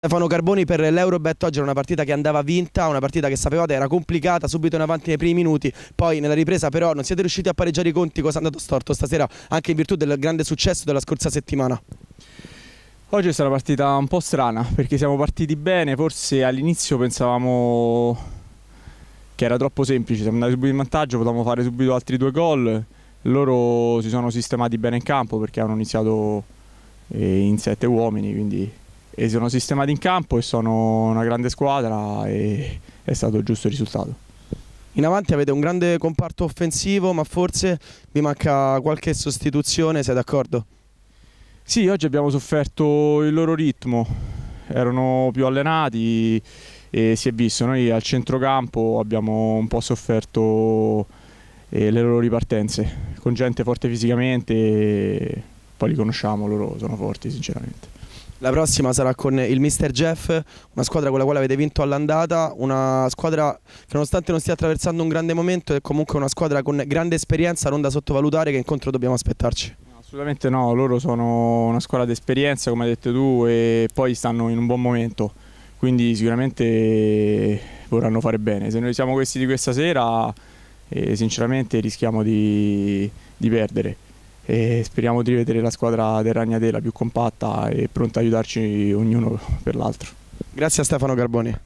Stefano Carboni, per l'Eurobet oggi era una partita che andava vinta, una partita che sapevate era complicata, subito in avanti nei primi minuti, poi nella ripresa però non siete riusciti a pareggiare i conti. Cosa è andato storto stasera anche in virtù del grande successo della scorsa settimana? Oggi è stata una partita un po' strana perché siamo partiti bene, forse all'inizio pensavamo che era troppo semplice, siamo andati subito in vantaggio, potevamo fare subito altri 2 gol, loro si sono sistemati bene in campo perché hanno iniziato in 7 uomini, quindi si sono sistemati in campo e sono una grande squadra e è stato il giusto risultato. In avanti avete un grande comparto offensivo, ma forse vi manca qualche sostituzione, sei d'accordo? Sì, oggi abbiamo sofferto il loro ritmo, erano più allenati e si è visto, noi al centrocampo abbiamo un po' sofferto le loro ripartenze, con gente forte fisicamente e poi li conosciamo, loro sono forti sinceramente. La prossima sarà con il Mister Jeff, una squadra con la quale avete vinto all'andata, una squadra che nonostante non stia attraversando un grande momento è comunque una squadra con grande esperienza, non da sottovalutare. Che incontro dobbiamo aspettarci? Assolutamente no, loro sono una squadra d'esperienza come hai detto tu e poi stanno in un buon momento, quindi sicuramente vorranno fare bene. Se noi siamo questi di questa sera sinceramente rischiamo di perdere e speriamo di rivedere la squadra del Ragnatela più compatta e pronta a aiutarci ognuno per l'altro. Grazie a Stefano Carboni.